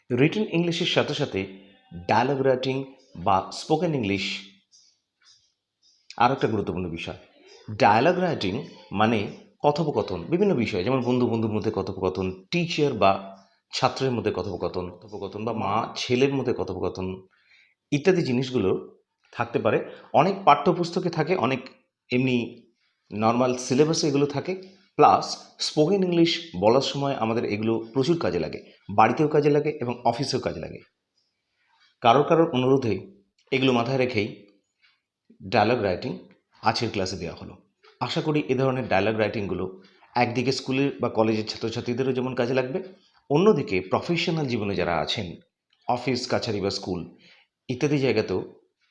Written ইংলিশের সাথে সাথে ডায়ালগ রাইটিং বা স্পোকেন ইংলিশ আর একটা গুরুত্বপূর্ণ বিষয়। ডায়ালগ রাইটিং মানে কথোপকথন বিভিন্ন বিষয়, যেমন বন্ধু বন্ধুর মধ্যে কথোপকথন, টিচার বা ছাত্রের মধ্যে কথোপকথন কথোপকথন বা মা ছেলের মধ্যে কথোপকথন ইত্যাদি জিনিসগুলো থাকতে পারে। অনেক পাঠ্যপুস্তকে থাকে, অনেক এমনি নর্মাল সিলেবাসে এগুলো থাকে। প্লাস স্পোকেন ইংলিশ বলার সময় আমাদের এগুলো প্রচুর কাজে লাগে, বাড়িতেও কাজে লাগে এবং অফিসেও কাজে লাগে। কারোর অনুরোধে এগুলো মাথায় রেখেই ডায়ালগ রাইটিং আজকের ক্লাসে দেওয়া হলো। আশা করি এ ধরনের ডায়ালগ রাইটিংগুলো একদিকে স্কুলের বা কলেজের ছাত্রছাত্রীদেরও যেমন কাজে লাগবে, অন্যদিকে প্রফেশনাল জীবনে যারা আছেন, অফিস কাছারি বা স্কুল ইত্যাদি জায়গাতেও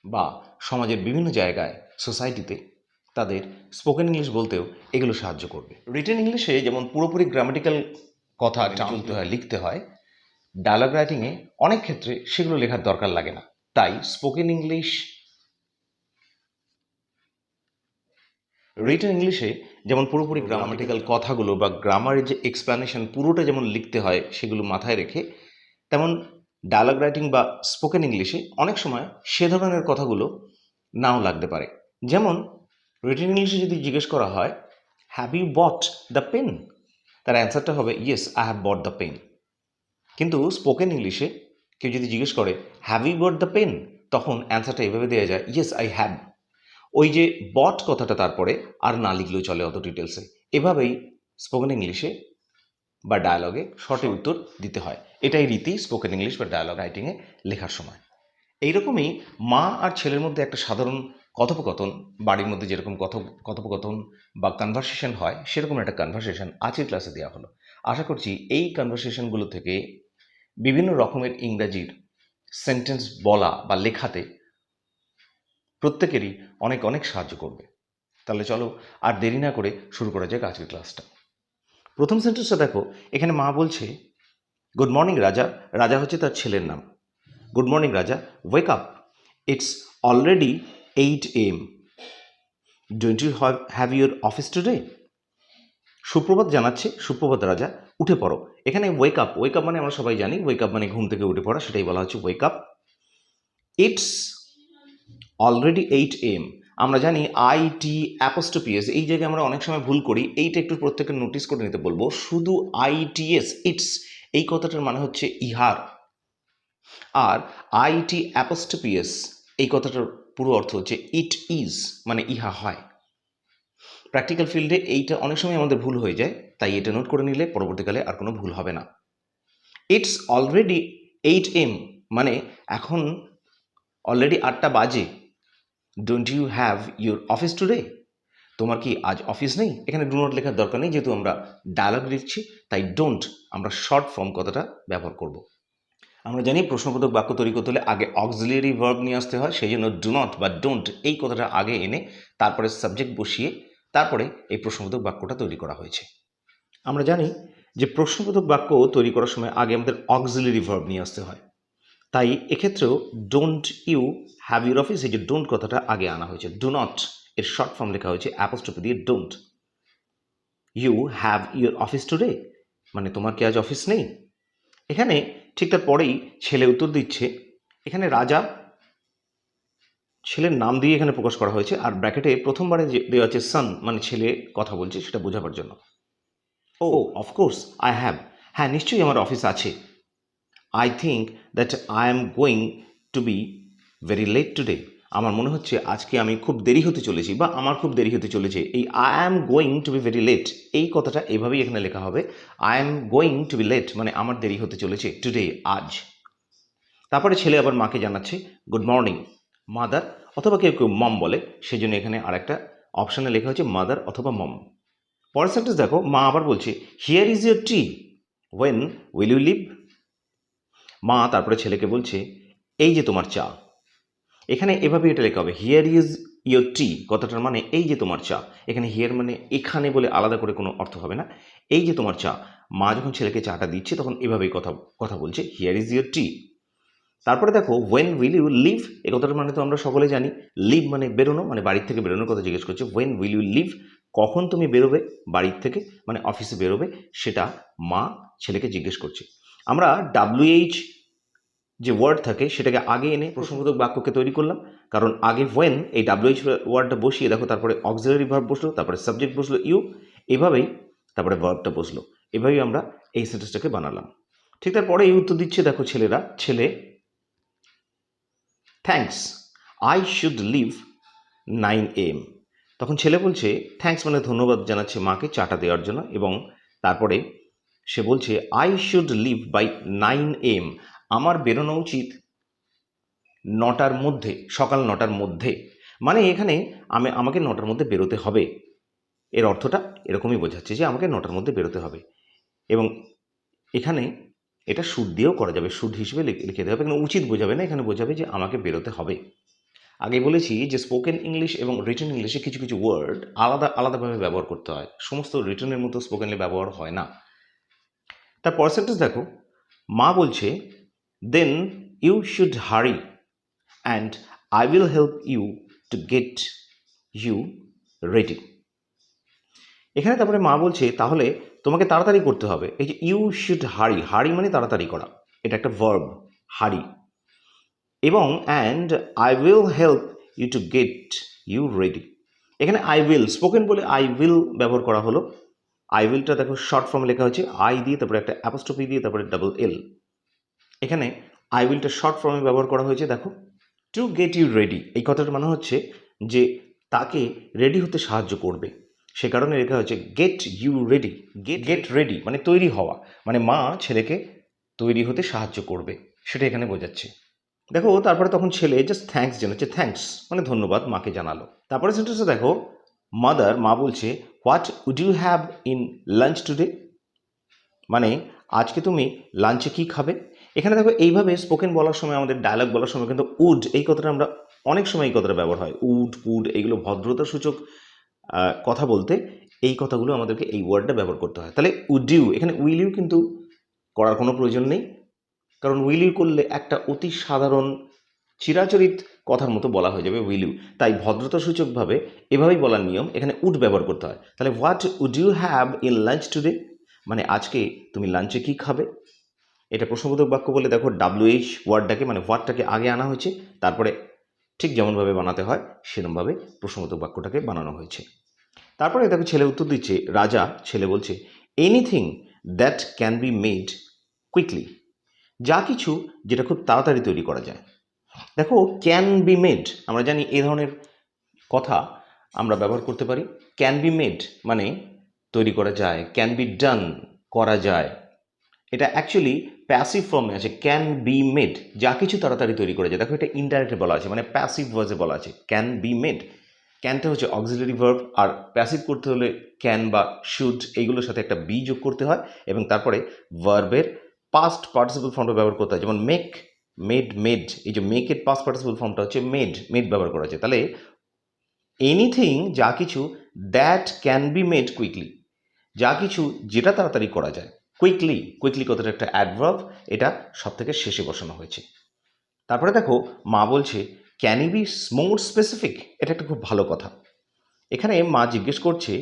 বা সমাজের বিভিন্ন জায়গায় সোসাইটিতে তাদের স্পোকেন ইংলিশ বলতেও এগুলো সাহায্য করবে। রিটেন ইংলিশে যেমন পুরোপুরি গ্রামাটিক্যাল কথা চলতে হয়, লিখতে হয়, ডায়ালগ রাইটিংয়ে অনেক ক্ষেত্রে সেগুলো লেখার দরকার লাগে না। তাই স্পোকেন ইংলিশ রিটেন ইংলিশে যেমন পুরোপুরি গ্রামাটিক্যাল কথাগুলো বা গ্রামারের যে এক্সপ্লানেশন পুরোটা যেমন লিখতে হয় সেগুলো মাথায় রেখে, তেমন ডায়ালগ রাইটিং বা স্পোকেন ইংলিশে অনেক সময় সে ধরনের কথাগুলো নাও লাগতে পারে। যেমন রিটেন ইংলিশে যদি জিজ্ঞেস করা হয়, have you bought the pen, তার অ্যান্সারটা হবে yes I have bought the pen. কিন্তু স্পোকেন ইংলিশে কেউ যদি জিজ্ঞেস করে have you bought the pen, তখন অ্যান্সারটা এভাবে দেওয়া যায়, ইয়েস আই হ্যাভ। ওই যে বট কথাটা তারপরে আর না লিখলেও চলে অত ডিটেলসে। এভাবেই স্পোকেন ইংলিশে বা ডায়ালগে শর্টে উত্তর দিতে হয়। এটাই রীতি স্পোকেন ইংলিশ বা ডায়ালগ রাইটিংয়ে লেখার সময়। এইরকমই মা আর ছেলের মধ্যে একটা সাধারণ কথোপকথন, বাড়ির মধ্যে যেরকম কথোপকথন বা কনভারসেশন হয়, সেরকম একটা কনভারসেশন আজকের ক্লাসে দেওয়া হলো। আশা করছি এই কনভারসেশনগুলো থেকে বিভিন্ন রকমের ইংরাজির সেন্টেন্স বলা বা লেখাতে প্রত্যেকেরই অনেক অনেক সাহায্য করবে। তাহলে চলো আর দেরি না করে শুরু করা যাক আজকের ক্লাসটা। প্রথম সেন্টেন্সটা দেখো, এখানে মা বলছে গুড মর্নিং রাজা। রাজা হচ্ছে তার ছেলের নাম। Good morning Raja, wake up, it's already 8 AM, don't you have your office today. সুপ্রভাত জানাচ্ছে, সুপ্রভাত রাজা, উঠে পড়ো। এখানে ওয়েক আপ, ওয়েক আপ মানে আমরা সবাই জানি, ওয়েক আপ মানে ঘুম থেকে উঠে পড়া, সেটাই বলা হচ্ছে ওয়েক আপ। ইটস অলরেডি 8 AM, আমরা জানি IT'এস, এই জায়গায় আমরা অনেক সময় ভুল করি, এইটা একটু প্রত্যেকে নোটিস করে নিতে বলবো। শুধু ITS ইটস এই কথাটার মানে হচ্ছে ইহার, আর IT'এস এই কথাটার পুরো অর্থ হচ্ছে ইট ইজ, মানে ইহা হয়। প্র্যাকটিক্যাল ফিল্ডে এইটা অনেক সময় আমাদের ভুল হয়ে যায়, তাই এটা নোট করে নিলে পরবর্তীকালে আর কোনো ভুল হবে না। ইটস অলরেডি 8 AM মানে এখন অলরেডি 8টা বাজে। Don't you have your office today, তোমার কি আজ অফিস নেই? এখানে ডু নট লেখার দরকার নেই, যেহেতু আমরা ডায়ালগ লিখছি, তাই ডোন্ট আমরা শর্ট ফর্ম কথাটা ব্যবহার করব। আমরা জানি প্রশ্নবোধক বাক্য তৈরি করতে হলে আগে অক্সিলিয়ারি ভার্ব নিয়ে আসতে হয়, সেই জন্য ডু নট বা ডোন্ট এই কথাটা আগে এনে তারপরে সাবজেক্ট বসিয়ে তারপরে এই প্রশ্নবোধক বাক্যটা তৈরি করা হয়েছে। আমরা জানি যে প্রশ্নবোধক বাক্য তৈরি করার সময় আগে আমাদের অক্সিলিয়ারি ভার্ব নিয়ে আসতে হয়, তাই এক্ষেত্রেও don't you have your office, এই যে ডোন্ট কথাটা আগে আনা হয়েছে। ডু নট এর শর্ট ফর্ম লেখা হয়েছে অ্যাপোস্ট্রফি দিয়ে don't. You have your office today মানে তোমার কি আজ অফিস নেই? এখানে ঠিক তার পরেই ছেলে উত্তর দিচ্ছে। এখানে রাজা ছেলের নাম দিয়ে এখানে প্রকাশ করা হয়েছে, আর ব্র্যাকেটে প্রথমবারে যে দেওয়া আছে সান মানে ছেলে কথা বলছে, সেটা বোঝাবার জন্য। ও অফকোর্স আই হ্যাভ, হ্যাঁ নিশ্চয়ই আমার অফিস আছে। I think that I am going to be very late today, আমার মনে হচ্ছে আজকে আমি খুব দেরি হতে চলেছি বা আমার খুব দেরি হতে চলেছে। এই I am going to be very late এই কথাটা এভাবেই এখানে লেখা হবে। I am going to be late মানে আমার দেরি হতে চলেছে টুডে, আজ। তারপরে ছেলে আবার মাকে জানাচ্ছে গুড মর্নিং মাদার, অথবা কেউ কেউ মম বলে, সেই জন্য এখানে আরেকটা অপশানে লেখা হচ্ছে মাদার অথবা মম। পরের সেন্টেন্স দেখো, মা আবার বলছে here is your tea, when will you leave. মা তারপরে ছেলেকে বলছে এই যে তোমার চা। এখানে এভাবে এটা লেখা হবে হিয়ার ইজ ইয়োর টি, কথাটার মানে এই যে তোমার চা। এখানে হিয়ার মানে এখানে বলে আলাদা করে কোনো অর্থ হবে না, এই যে তোমার চা। মা যখন ছেলেকে চাটা দিচ্ছে তখন এভাবেই কথা বলছে হিয়ার ইজ ইয়োর টি। তারপরে দেখো ওয়েন উইল ইউ লিভ, এ কথাটার মানে তো আমরা সকলে জানি, লিভ মানে বেরোনো, মানে বাড়ির থেকে বেরোনোর কথা জিজ্ঞেস করছে। ওয়েন উইল ইউ লিভ, কখন তুমি বেরোবে বাড়ির থেকে, মানে অফিসে বেরোবে, সেটা মা ছেলেকে জিজ্ঞেস করছে। আমরা WH যে ওয়ার্ড থাকে সেটাকে আগে এনে প্রশ্নবোধক বাক্যকে তৈরি করলাম, কারণ আগে ওয়েন এই ডাব্লিউএইচ ওয়ার্ডটা বসিয়ে দেখো তারপরে অক্সিলারি ভার্ব বসলো, তারপরে সাবজেক্ট বসলো ইউ, এভাবেই তারপরে ভার্বটা বসলো। এভাবেই আমরা এই সেন্টেন্সটাকে বানালাম। ঠিক তারপরে এই উত্তর দিচ্ছে দেখো ছেলেরা, ছেলে thanks I should leave 9 AM। তখন ছেলে বলছে থ্যাঙ্কস মানে ধন্যবাদ জানাচ্ছে মাকে চাটা দেওয়ার জন্য, এবং তারপরে সে বলছে I should leave by 9 AM, আমার বেরোনো উচিত 9টার মধ্যে, সকাল 9টার মধ্যে। মানে এখানে আমাকে 9টার মধ্যে বেরোতে হবে, এর অর্থটা এরকমই বোঝাচ্ছে যে আমাকে 9টার মধ্যে বেরোতে হবে। এবং এখানে এটা শুড দিয়েও করা যাবে, শুড হিসেবে লিখে দেওয়া হবে, এখানে উচিত বোঝাবে না, এখানে বোঝাবে যে আমাকে বেরোতে হবে। আগে বলেছি যে স্পোকেন ইংলিশ এবং রিটেন ইংলিশে কিছু কিছু ওয়ার্ড আলাদাভাবে ব্যবহার করতে হয়, সমস্ত রিটেনের মতো স্পোকেনলি ব্যবহার হয় না। তার পরের সেন্টেন্স দেখো, মা বলছে then you should hurry and I will help you to get you ready. এখানে তারপরে মা বলছে তাহলে তোমাকে তাড়াতাড়ি করতে হবে। এই যে ইউ শুড হারি, হারি মানে তাড়াতাড়ি করা, এটা একটা ভার্ব হারি, এবং and I will help you to get you ready. এখানে আই উইল, স্পোকেন বলে আই উইল ব্যবহার করা হলো। আই উইলটা দেখো শর্ট ফর্মে লেখা হয়েছে আই দিয়ে, তারপরে একটা অ্যাপোস্ট্রফি দিয়ে, তারপরে ডাবল এল। এখানে আই উইলটা শর্ট ফর্মে ব্যবহার করা হয়েছে দেখো টু গেট ইউ রেডি। এই কথাটার মানে হচ্ছে যে তাকে রেডি হতে সাহায্য করবে, সে কারণে লেখা হয়েছে get you ready. Get ready মানে তৈরি হওয়া, মানে মা ছেলেকে তৈরি হতে সাহায্য করবে, সেটা এখানে বোঝাচ্ছে। দেখো তারপরে তখন ছেলে জাস্ট থ্যাঙ্কস জানাচ্ছে, থ্যাঙ্কস মানে ধন্যবাদ মাকে জানালো। তারপরে সেন্টেন্সে দেখো মা বলছে what would you have in lunch today, মানে আজকে তুমি লাঞ্চে কি খাবে। এখানে দেখো এইভাবে স্পোকেন বলার সময়, আমাদের ডায়লগ বলার সময় কিন্তু উড এই কথাটা আমরা অনেক সময় এই কথাটা ব্যবহার হয়, উড পুড এগুলো ভদ্রতা সূচক কথা বলতে এই কথাগুলো আমাদেরকে এই ওয়ার্ডটা ব্যবহার করতে হয়। তাহলে উড ইউ, এখানে উইল ইউ কিন্তু করার কোনো প্রয়োজন নেই, কারণ উইল ইউ করলে একটা অতি সাধারণ চিরাচরিত কথার মতো বলা হয়ে যাবে উইল ইউ, তাই ভদ্রতা সূচকভাবে এভাবেই বলার নিয়ম, এখানে উড ব্যবহার করতে হয়। তাহলে what would you have in lunch today, মানে আজকে তুমি লাঞ্চে কি খাবে। এটা প্রশ্নবোধক বাক্য বলে দেখো ডাব্লিউএইচ ওয়ার্ডটাকে মানে হোয়াটটাকে আগে আনা হয়েছে, তারপরে ঠিক যেমনভাবে বানাতে হয় সেরকমভাবে প্রশ্নবোধক বাক্যটাকে বানানো হয়েছে। তারপরে দেখো ছেলে উত্তর দিচ্ছে, রাজা ছেলে বলছে anything that can be made quickly, যা কিছু যেটা খুব তাড়াতাড়ি তৈরি করা যায়। দেখো ক্যান বি মেড, আমরা জানি এই ধরনের কথা আমরা ব্যবহার করতে পারি। ক্যান বি মেড মানে তৈরি করা যায়, ক্যান বি ডান করা যায়, এটা অ্যাকচুয়ালি প্যাসিভ ফর্মে আছে, ক্যান বি মেড, যা কিছু তাড়াতাড়ি তৈরি করা যায়। দেখো এটা ইনডাইরেক্টে বলা আছে, মানে প্যাসিভ ভয়েসে বলা আছে ক্যান বি মেড। ক্যানটা হচ্ছে অক্সিলারি ভার্ব, আর প্যাসিভ করতে হলে ক্যান বা শুড এইগুলোর সাথে একটা বি যোগ করতে হয়, এবং তারপরে ভার্বের পাস্ট পার্টিসিপল ফর্মটা ব্যবহার করতে হয়, যেমন মেক, মেড, মেড। এই যে মেকের পাস্ট পার্টিসিপল ফর্মটা হচ্ছে মেড ব্যবহার করা আছে। তাহলে এনিথিং যা কিছু, that can be made quickly, যা কিছু যেটা তাড়াতাড়ি করা যায়। কুইকলি কথাটা একটা অ্যাডভার্ব, এটা সব থেকে শেষে বসানো হয়েছে। তারপরে দেখো মা বলছে can you be more specific, এটা একটা খুব ভালো কথা। এখানে মা জিজ্ঞেস করছে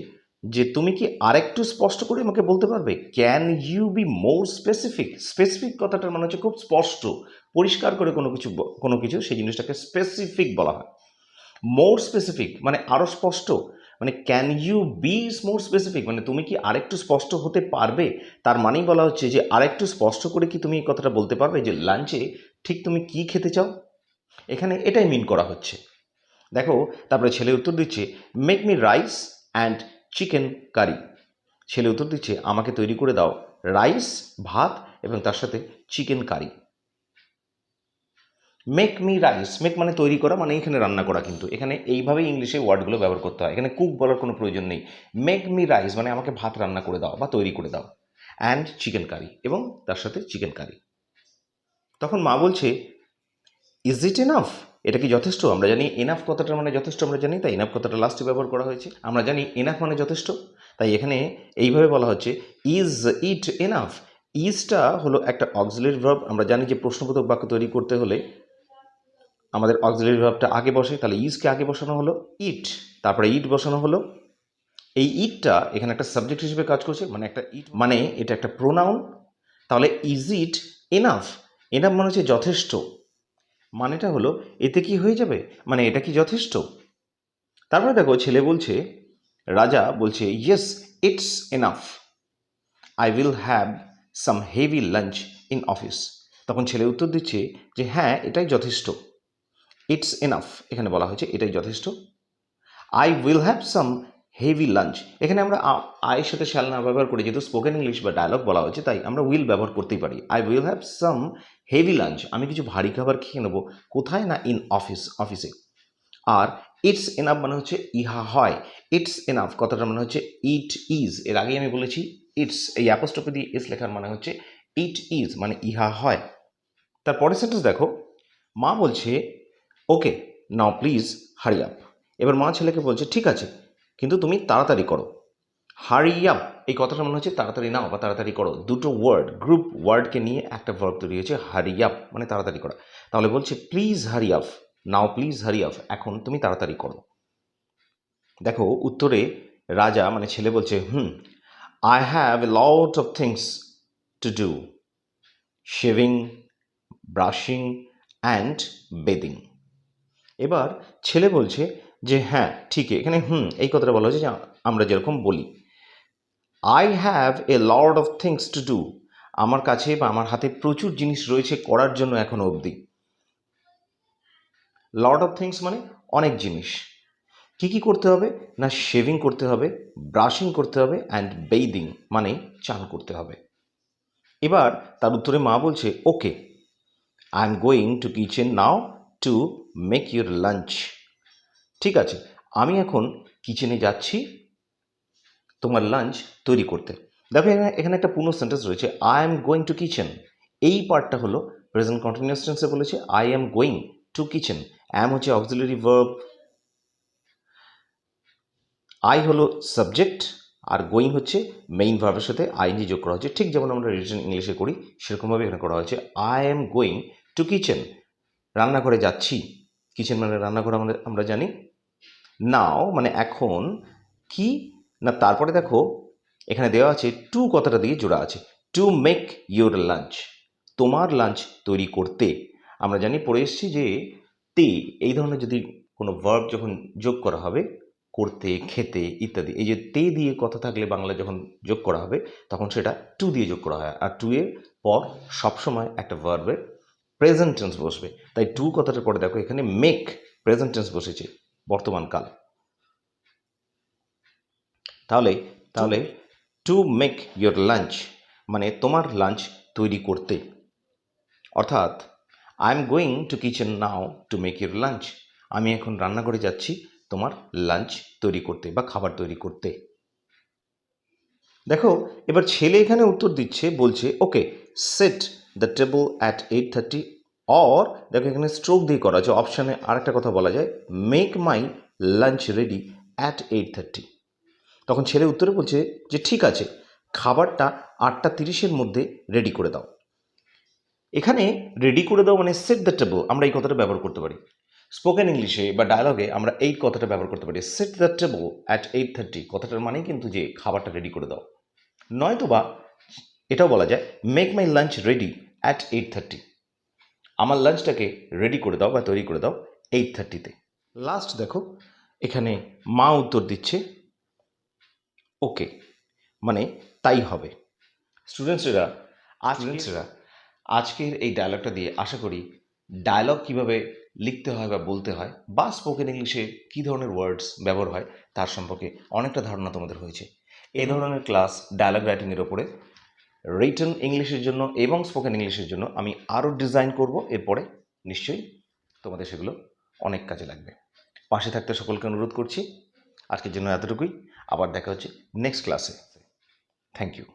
যে তুমি কি আরেকটু স্পষ্ট করে আমাকে বলতে পারবে, can you be more specific. Specific কথাটার মানে হচ্ছে খুব স্পষ্ট, পরিষ্কার করে কোনো কিছু সেই জিনিসটাকে স্পেসিফিক বলা হয়। মোর স্পেসিফিক মানে আরও স্পষ্ট, মানে can you be more specific মানে তুমি কি আরেকটু স্পষ্ট হতে পারবে। তার মানেই বলা হচ্ছে যে আরেকটু স্পষ্ট করে কি তুমি এই কথাটা বলতে পারবে যে লাঞ্চে ঠিক তুমি কি খেতে চাও, এখানে এটাই মিন করা হচ্ছে। দেখো তারপরে ছেলে উত্তর দিচ্ছে make me rice and chicken curry. ছেলে উত্তর দিচ্ছে আমাকে তৈরি করে দাও রাইস ভাত এবং তার সাথে chicken curry. Make me rice, make মানে তৈরি করা, মানে এখানে রান্না করা, কিন্তু এখানে এইভাবেই ইংলিশে ওয়ার্ডগুলো ব্যবহার করতে হয়, এখানে কুক বলার কোনো প্রয়োজন নেই। মেক মি রাইস মানে আমাকে ভাত রান্না করে দাও বা তৈরি করে দাও, অ্যান্ড চিকেন কারি এবং তার সাথে চিকেন কারি। তখন মা বলছে ইজ ইট এনাফ, এটা কি যথেষ্ট। আমরা জানি এনাফ কথাটার মানে যথেষ্ট আমরা জানি, তাই এনাফ কথাটা লাস্টে ব্যবহার করা হয়েছে। আমরা জানি এনাফ মানে যথেষ্ট, তাই এখানে এইভাবে বলা হচ্ছে ইজ ইট এনাফ। ইজটা হলো একটা অক্সিলারি ভার্ব, আমরা জানি যে প্রশ্নবোধক বাক্য তৈরি করতে হলে আমাদের অক্সিলারি ভার্বটা আগে বসে, তাহলে ইজকে আগে বসানো হলো ইট, তারপরে ইট বসানো হলো। এই ইটটা এখানে একটা সাবজেক্ট হিসেবে কাজ করছে, মানে একটা ইট মানে এটা একটা প্রোনাউন। তাহলে ইজ ইট এনাফ, এনাফ মানে হচ্ছে যথেষ্ট, মানেটা হলো এতে কি হয়ে যাবে, মানে এটা কি যথেষ্ট। তারপরে দেখো ছেলে বলছে, রাজা বলছে yes it's enough, I will have some heavy lunch in office. তখন ছেলে উত্তর দিচ্ছে যে হ্যাঁ এটাই যথেষ্ট, ইটস এনাফ এখানে বলা হয়েছে এটাই যথেষ্ট। I will have some heavy lunch, এখানে আমরা আয়ের সাথে শ্যাল না ব্যবহার করি, যেহেতু স্পোকেন ইংলিশ বা ডায়লগ বলা হয়েছে তাই আমরা উইল ব্যবহার করতেই পারি। I will have some heavy lunch, আমি কিছু ভারী খাবার খেয়ে নেবো, কোথায় না ইন অফিসে। আর ইটস এনাফ মানে হচ্ছে ইহা হয়, ইটস এনাফ কথাটার মানে হচ্ছে ইট ইজ, এর আগেই আমি বলেছি ইটস এই অ্যাপোস্ট্রফি দিয়ে এস লেখার মানে হচ্ছে ইট ইজ মানে ইহা হয়। তার পরের সেন্টেন্স দেখো, মা বলছে ওকে নাও প্লিজ হারি আপ। এবার মা ছেলেকে বলছে ঠিক আছে কিন্তু তুমি তাড়াতাড়ি করো। হারি আপ এই কথাটা মনে হচ্ছে তাড়াতাড়ি নাও বা তাড়াতাড়ি করো, দুটো ওয়ার্ড গ্রুপ ওয়ার্ডকে নিয়ে একটা ভার্ব তৈরি হয়েছে, হারি আপ মানে তাড়াতাড়ি করা। তাহলে বলছে please hurry up, now please hurry up, এখন তুমি তাড়াতাড়ি করো। দেখো উত্তরে রাজা মানে ছেলে বলছে I have a lot of things to do, shaving, brushing and bathing. এবার ছেলে বলছে যে হ্যাঁ ঠিক, এখানে এই কথাটা বলা হয়েছে যে আমরা যেরকম বলি I have a lot of things to do, আমার কাছে বা আমার হাতে প্রচুর জিনিস রয়েছে করার জন্য এখনো অবধি। লট অফ থিংস মানে অনেক জিনিস। কি কি করতে হবে না, শেভিং করতে হবে, ব্রাশিং করতে হবে অ্যান্ড বেইদিং মানে চান করতে হবে। এবার তার উত্তরে মা বলছে okay I am going to kitchen now to make your lunch. ঠিক আছে আমি এখন কিচেনে যাচ্ছি তোমার লাঞ্চ তৈরি করতে। দেখো এখানে একটা পূর্ণ সেন্টেন্স রয়েছে, I am going to kitchen, এই পার্টটা হলো প্রেজেন্ট কন্টিনিউয়াস টেন্সে বলেছে I am going to kitchen, am হচ্ছে অক্সিলারি ভার্ব, আই হলো সাবজেক্ট, আর গোয়িং হচ্ছে মেইন ভার্বের সাথে আইএনজি যোগ করা হচ্ছে, ঠিক যেমন আমরা রিটেন ইংলিশে করি সেরকমভাবে এখানে করা হয়েছে। I am going to kitchen, রান্নাঘরে যাচ্ছি, কিচেন মানে রান্নাঘর আমরা জানি। নাও মানে এখন, কি না তারপরে দেখো এখানে দেওয়া আছে টু কথাটা দিয়ে জোড়া আছে, টু মেক ইউর লাঞ্চ, তোমার লাঞ্চ তৈরি করতে। আমরা জানি পড়ে এসেছি যে তে এই ধরনের যদি কোনো ভার্ব যখন যোগ করা হবে, করতে, খেতে ইত্যাদি, এই যে তে দিয়ে কথা থাকলে বাংলা যখন যোগ করা হবে তখন সেটা টু দিয়ে যোগ করা হয়, আর টু এর পর সবসময় একটা ভার্বের প্রেজেন্ট টেন্স বসবে। তাই টু কথাটার পরে দেখো এখানে মেক প্রেজেন্ট টেন্স বসেছে, বর্তমান কাল। তাহলে টু মেক ইয়োর লাঞ্চ মানে তোমার লাঞ্চ তৈরি করতে, অর্থাৎ I am going to kitchen now to make your lunch, আমি এখন রান্নাঘরে যাচ্ছি তোমার লাঞ্চ তৈরি করতে বা খাবার তৈরি করতে। দেখো এবার ছেলে এখানে উত্তর দিচ্ছে, বলছে ওকে set the table at 8:30, or দেখো এখানে স্ট্রোক দিয়ে করা আছে, অপশানে আরেকটা কথা বলা যায় make my lunch ready at 8:30। তখন ছেলে উত্তরে বলছে যে ঠিক আছে খাবারটা 8:30 মধ্যে রেডি করে দাও। এখানে রেডি করে দাও মানে সেট দ্য টেবল, আমরা এই কথাটা ব্যবহার করতে পারি স্পোকেন ইংলিশে বা ডায়ালগে, আমরা এই কথাটা ব্যবহার করতে পারি সেট দ্য টেবল অ্যাট 8:30, কথাটার মানে কিন্তু যে খাবারটা রেডি করে দাও। নয়তো বা এটাও বলা যায় make my lunch ready at 8:30, আমার লাঞ্চটাকে রেডি করে দাও বা তৈরি করে দাও 8:30-তে। লাস্ট দেখো এখানে মা উত্তর দিচ্ছে ওকে মানে তাই হবে। স্টুডেন্টসরা আজকের এই ডায়লগটা দিয়ে আশা করি ডায়লগ কিভাবে লিখতে হয় বা বলতে হয় বা স্পোকেন ইংলিশে কী ধরনের ওয়ার্ডস ব্যবহার হয় তার সম্পর্কে অনেকটা ধারণা তোমাদের হয়েছে। এই ধরনের ক্লাস ডায়লগ রাইটিংয়ের ওপরে রিটেন ইংলিশের জন্য এবং স্পোকেন ইংলিশের জন্য আমি আরও ডিজাইন করব, এরপরে নিশ্চয়ই তোমাদের সেগুলো অনেক কাজে লাগবে। পাশে থাকতে সকলকে অনুরোধ করছি। আজকের জন্য এতটুকুই, আবার দেখা হচ্ছে নেক্সট ক্লাসে। Thank you.